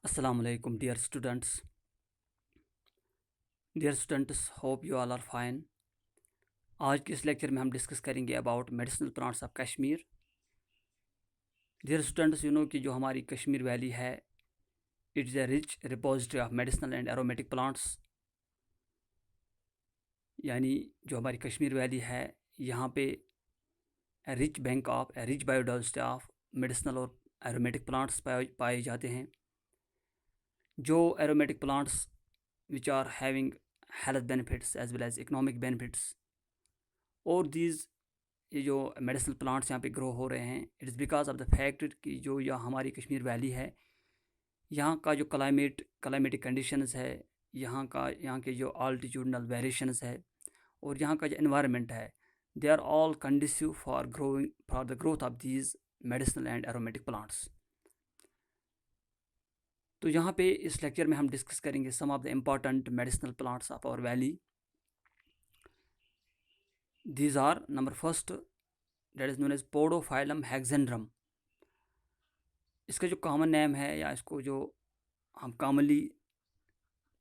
Assalamu alaikum, dear students, hope you all are fine. आज के इस लेक्चर में हम डिस्कस करेंगे about medicinal plants of Kashmir. Dear students, कि जो हमारी कश्मीर वैली है, it is a rich repository of medicinal and aromatic plants. यानी जो हमारी कश्मीर वैली है, यहाँ पे रिच बायोडाइवर्सिटी ऑफ मेडिसिनल और एरोमेटिक प्लांट्स पाए जाते हैं। जो aromatic plants which are having health benefits as well as economic benefits, और दीज ये जो मेडिसिनल प्लांट्स यहाँ पे ग्रो हो रहे हैं, it is because of the fact कि जो यह हमारी कश्मीर वैली है, यहाँ का जो क्लाइमेटिक कंडीशंस है, यहाँ के जो आल्टीट्यूडनल वेरिएशंस है, और यहाँ का जो एनवायरनमेंट है, they are all conducive for the growth of these medicinal and aromatic plants. तो यहाँ पे इस लेक्चर में हम डिस्कस करेंगे some of the important medicinal plants of our valley. These are, number first, that is known as Podophyllum hexandrum. इसका जो common name है, या इसको जो हम कॉमनली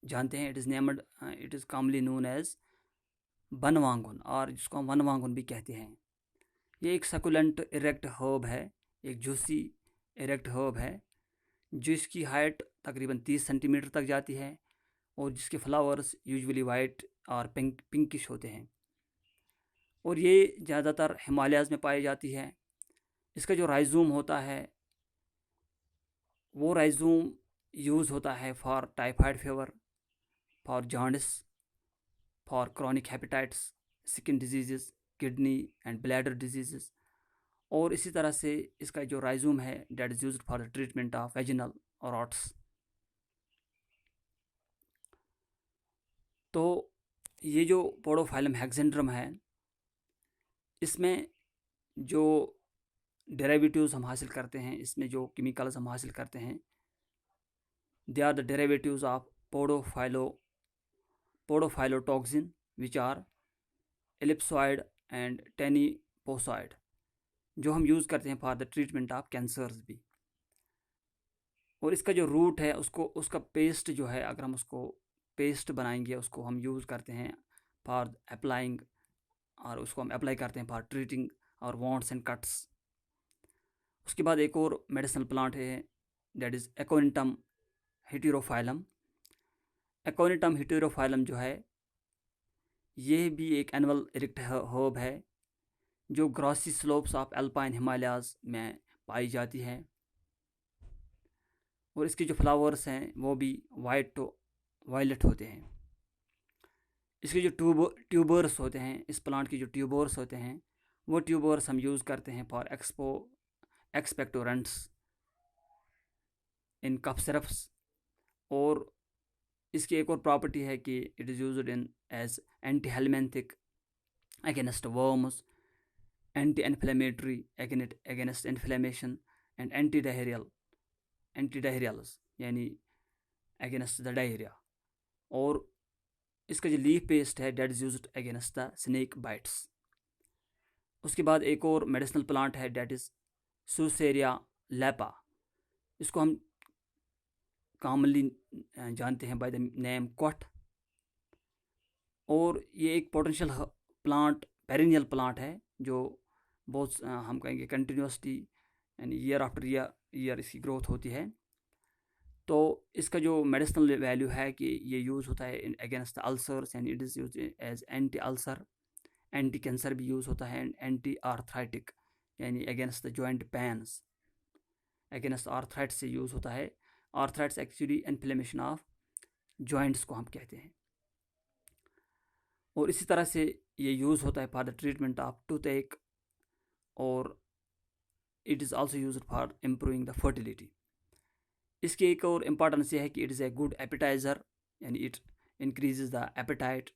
जानते हैं, it is commonly known as बनवांगुन, और जिसको हम वनवांगुन भी कहते हैं। ये एक सकुलेंट इरेक्ट हर्ब है, एक जूसी इरेक्ट हर्ब है, जिसकी हाइट तकरीबन 30 सेंटीमीटर तक जाती है, और जिसके फ्लावर्स यूजुअली वाइट और पिंकिश होते हैं, और ये ज़्यादातर हिमालयाज़ में पाई जाती है। इसका जो राइजूम होता है, वो राइजूम यूज़ होता है for typhoid fever, for jaundice, for chronic hepatitis, skin disease, kidney and bladder disease, और इसी तरह से इसका जो राइजूम है, that is used for the treatment of vaginal rots. तो ये जो पोडोफाइलम हेक्सेंड्रम है, इसमें जो डेरिवेटिव्स हम हासिल करते हैं, इसमें जो केमिकल्स हम हासिल करते हैं, they are the derivatives of podophyllotoxin which are ellipsoid and teniposide, जो हम यूज़ करते हैं for the treatment of cancers भी। और इसका जो रूट है, उसका पेस्ट जो है, अगर हम उसको पेस्ट बनाएंगे, उसको हम यूज़ करते हैं फॉर अप्लाइंग, और उसको हम अप्लाई करते हैं फॉर ट्रीटिंग और वॉन्ट्स एंड कट्स। उसके बाद एक और मेडिसिनल प्लांट है, दैट इज़ एकोनिटम हेटेरोफाइलम। एकोनिटम हेटेरोफाइलम जो है, ये भी एक एनुअल इरेक्ट हर्ब है, जो glossy slopes of alpine Himalayas में पाई जाती है, और इसके जो फ्लावर्स हैं वो भी वायलेट होते हैं। इसके जो ट्यूबर्स होते हैं, इस प्लांट के जो ट्यूबर्स होते हैं, वो ट्यूबर्स हम यूज़ करते हैं for expectorants in cough syrups. और इसकी एक और प्रॉपर्टी है कि it is used in as anti helminthic against worms, anti inflammatory against inflammation, and anti diarrhoeals यानी अगेंस्ट द डायरिया। और इसका जो लीफ पेस्ट है, that is used against the snake bites. उसके बाद एक और मेडिसिनल प्लांट है, डेट इज़ सुसेरिया लेपा। इसको हम कॉमनली जानते हैं बाय द नेम क्वट, और ये एक पोटेंशियल प्लांट, पेरिनियल प्लांट है, जो बहुत हम कहेंगे कंटिन्यूसली यानी ईयर आफ्टर ईयर इसकी ग्रोथ होती है। तो इसका जो मेडिसिनल वैल्यू है कि ये यूज़ होता है अगेंस्ट अल्सर्स, यानी it is use as anti ulcer, anti cancer भी यूज़ होता है, एंटी आर्थराइटिक यानी against the joint pains, against arthritis से यूज़ होता है। Arthritis actually inflammation of joints को हम कहते हैं। और इसी तरह से ये यूज़ होता है for the treatment of toothache, और it is also used for improving the fertility. इसकी एक और इम्पॉर्टेंस ये है कि it is a good appetiser, यानी इट इंक्रीजेज द एपेटाइट।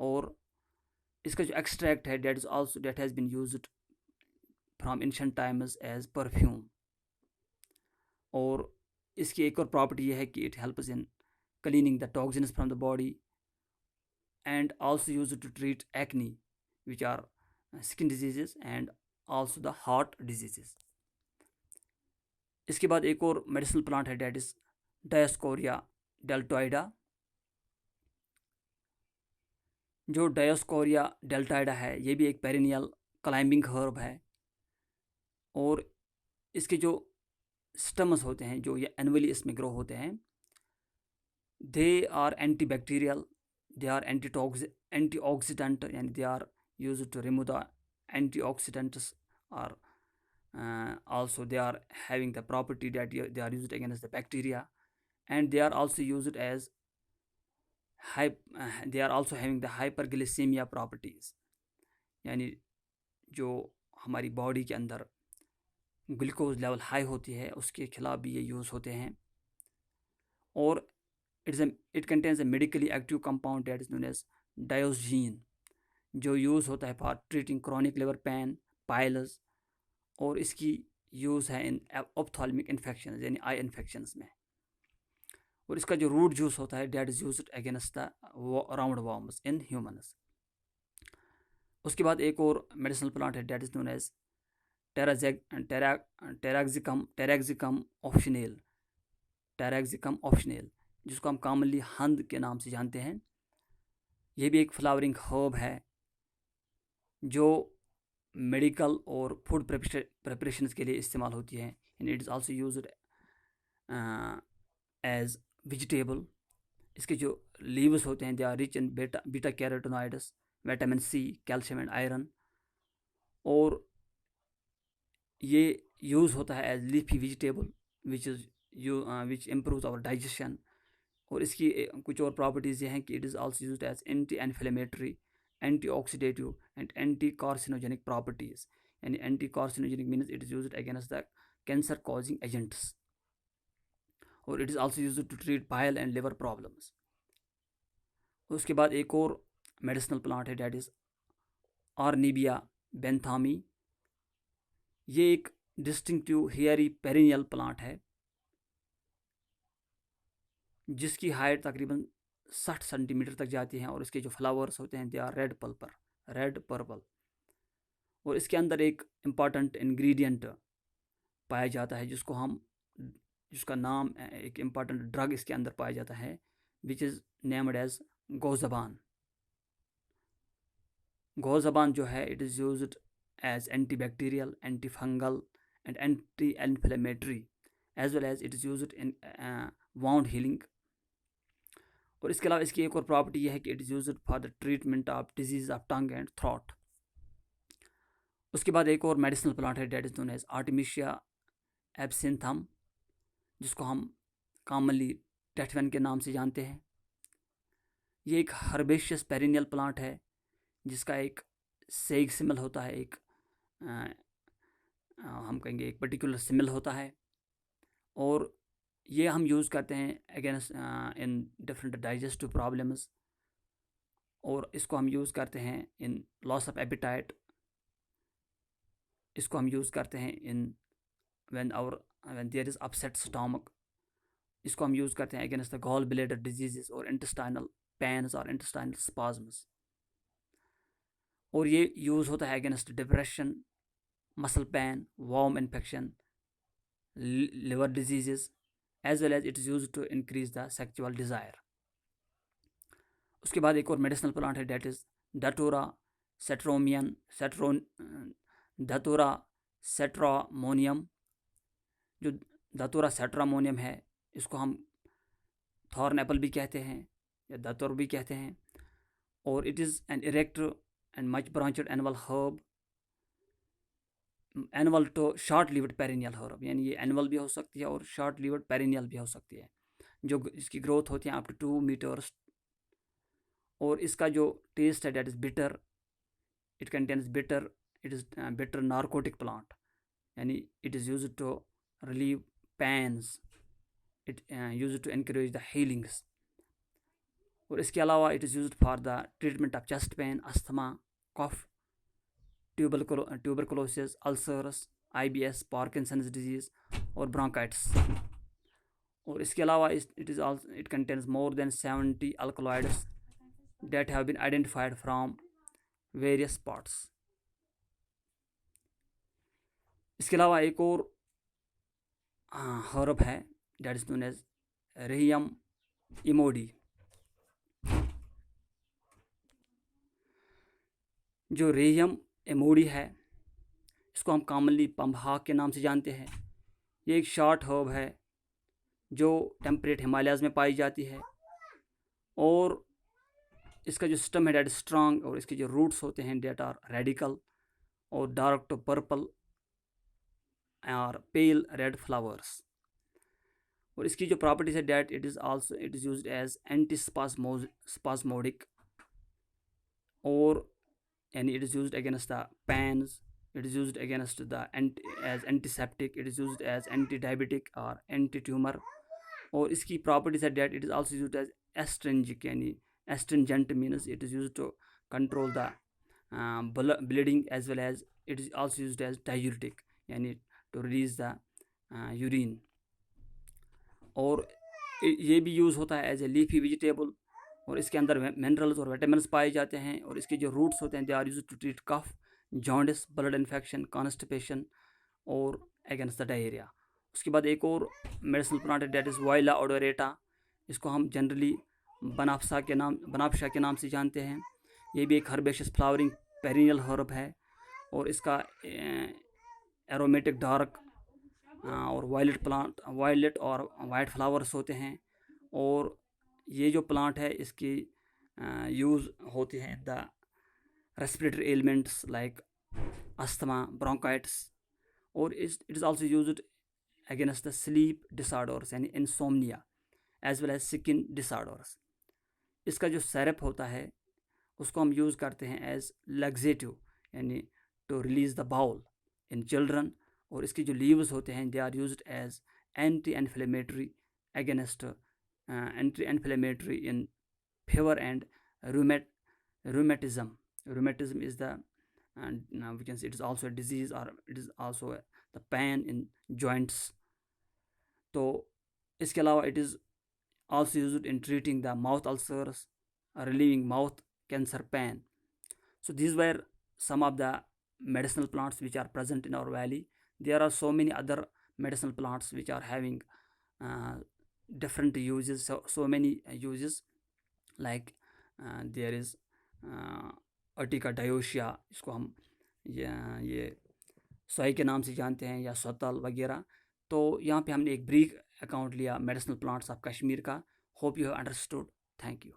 और इसका जो एक्सट्रैक्ट है, that has been used from ancient times as perfume. और इसकी एक और प्रॉपर्टी ये है कि it helps in cleaning the toxins from the body, and also used to treat acne which are skin diseases and also the heart diseases. इसके बाद एक और मेडिसिनल प्लांट है, डेट इज़ डायोस्कोरिया डेल्टोइडा। जो Dioscorea डेल्टोइडा है ये भी एक पेरिनियल क्लाइंबिंग हर्ब है, और इसके जो स्टम्स होते हैं जो ये एनुअली इसमें ग्रो होते हैं, they are antibacterial, they are antioxidant, यानी they are used to remove the antioxidants, और also they are having the property that they are used against the bacteria, and they are also used as they are also having the hyperglycemia properties, यानी जो हमारी body के अंदर glucose level high होती है उसके खिलाफ भी ये यूज़ होते हैं। और it contains a medically active compound that is known as diosgene, जो यूज़ होता है for treating chronic liver pain, piles, और इसकी यूज़ है इन ऑप्थाल्मिक इन्फेक्शन यानी आई इन्फेक्शंस में। और इसका जो रूट जूस होता है that is used against the round worms in humans. उसके बाद एक और मेडिसिनल प्लांट है डेट इज़ नोन एज टेराक्सिकम ऑप्शनेल, जिसको हम कॉमनली हंद के नाम से जानते हैं। ये भी एक फ्लावरिंग हर्ब है जो मेडिकल और फूड प्रिपरेशंस के लिए इस्तेमाल होती है, and it is also used as vegetable. इसके जो लीव्स होते हैं they are rich in beta carotenoids, vitamin C, calcium and iron, और ये यूज़ होता है as leafy vegetable which improves our digestion. और इसकी कुछ और प्रॉपर्टीज़ ये हैं कि it is also used as anti inflammatory, anti oxidative and anti carcinogenic properties, यानी anti carcinogenic means it is used against the cancer causing agents. और it is also used to treat bile and liver problems. उसके बाद एक और medicinal plant है that is arnebia benthamii. ये एक distinctive hairy perennial plant है जिसकी हाइट तकरीबन 60 सेंटीमीटर तक जाती है, और इसके जो फ्लावर्स होते हैं दे आर रेड पर्पल। और इसके अंदर एक इम्पॉर्टेंट इंग्रेडिएंट पाया जाता है जिसका नाम एक इम्पॉर्टेंट ड्रग इसके अंदर पाया जाता है विच इज़ नेम्ड एज गोज़बान। गोज़बान जो है it is used as antibacterial, anti fungal and anti inflammatory, as well as it is used in wound healing. और इसके अलावा इसकी एक और प्रॉपर्टी यह है कि it is used for the treatment of disease of tongue and throat. उसके बाद एक और मेडिसिनल प्लांट है डेट इज़ नोन एज आर्टेमिशिया एब्सिंथम, जिसको हम कॉमनली टेटवन के नाम से जानते हैं। ये एक हर्बेशियस पेरिनियल प्लांट है जिसका एक सेग सिमल होता है, एक हम कहेंगे एक पर्टिकुलर सिमल होता है, और ये हम यूज़ करते हैं against in different digestive problems. और इसको हम यूज़ करते हैं इन लॉस ऑफ एपिटाइट, इसको हम यूज़ करते हैं इन when there is upset stomach, इसको हम यूज़ करते हैं against the gall bladder diseases और इंटेस्टाइनल पेन्स और इंटेस्टाइनल स्पाज्म्स। और ये यूज़ होता है against depression, muscle pain, worm infection, liver diseases, as well as it is used to increase the sexual desire. उसके बाद एक और मेडिसिनल प्लांट है डेट इज़ धतूरा सेट्रामोनियम। जो धतूरा सेट्रामोनियम है इसको हम थॉर्न एप्पल भी कहते हैं या धतूर भी कहते हैं, और it is an erect and much branched annual herb, annual to short lived perennial herb, यानी ये एनुअल भी हो सकती है और शॉर्ट लिव्ड पेरिनियल भी हो सकती है, जो इसकी ग्रोथ होती है अप टू 2 मीटर्स। और इसका जो टेस्ट है that is bitter, it contains bitter, it is bitter narcotic plant, यानी it is used to relieve pains, it used to encourage the healings। और इसके अलावा it is used for the treatment of chest pain, asthma, cough, tuberculosis, ulcers, IBS, Parkinson's disease और bronchitis. और इसके अलावा it contains more than 70 alkaloids that have been identified from various spots। इसके अलावा एक और हर्ब है that is known as rheum emodi. जो रेहियम इमोडी है, इसको हम कॉमनली पम्बहाक के नाम से जानते हैं। ये एक शॉर्ट हर्ब है जो टेम्परेट हिमालयाज़ में पाई जाती है, और इसका जो स्टम है डेट स्ट्रांग, और इसके जो रूट्स होते हैं डेट आर रेडिकल और डार्क टू पर्पल और पेल रेड फ्लावर्स। और इसकी जो प्रॉपर्टीज है that it is used as anti spasmodic, और यानी it is used against the pains, it is used against the as antiseptic, it is used as anti-diabetic or anti-tumor। और इसकी properties है that it is also used as astringic, यानी astringent means it is used to control the bleeding, as well as it is also used as diuretic, यानी to release the urine. और ये भी use होता है as a leafy vegetable, और इसके अंदर मिनरल्स और विटामिन्स पाए जाते हैं। और इसके जो रूट्स होते हैं they are used to treat cough, jaundice, blood infection, constipation और अगेंस्ट द डायरिया। उसके बाद एक और मेडिसिनल प्लांट है डेट इज़ वॉइला ओडोरेटा। इसको हम जनरली बनाफशा के नाम से जानते हैं। ये भी एक हर्बेशियस फ्लावरिंग पेरिनियल हर्ब है, और इसका एरोमेटिक डार्क और वायलेट और वाइट फ्लावर्स होते हैं। और ये जो प्लांट है इसकी यूज़ होती है the respiratory elements like asthma, bronchitis, और it is also used against the sleep disorders यानी insomnia, as well as skin disorders. इसका जो सिरप होता है उसको हम यूज़ करते हैं एज लग्जेटिव, यानी to release the bowel in children. और इसके जो लीव्स होते हैं they are used as anti inflammatory against एंटी-inflammatory in fever and rheumatism. Rheumatism is the, we can say it is also a disease, or it is also the pain in joints. तो इसके अलावा it is also used in treating the mouth ulcers, relieving mouth cancer pain. So these were some of the medicinal plants which are present in our valley. There are so many other medicinal plants which are having different uses, so many uses, like there is urtica dioica, इसको हम ये सोई के नाम से जानते हैं, या सोतल वगैरह। तो यहाँ पे हमने एक ब्रीफ अकाउंट लिया मेडिसिनल प्लांट्स ऑफ कश्मीर का। Hope you have understood. Thank you.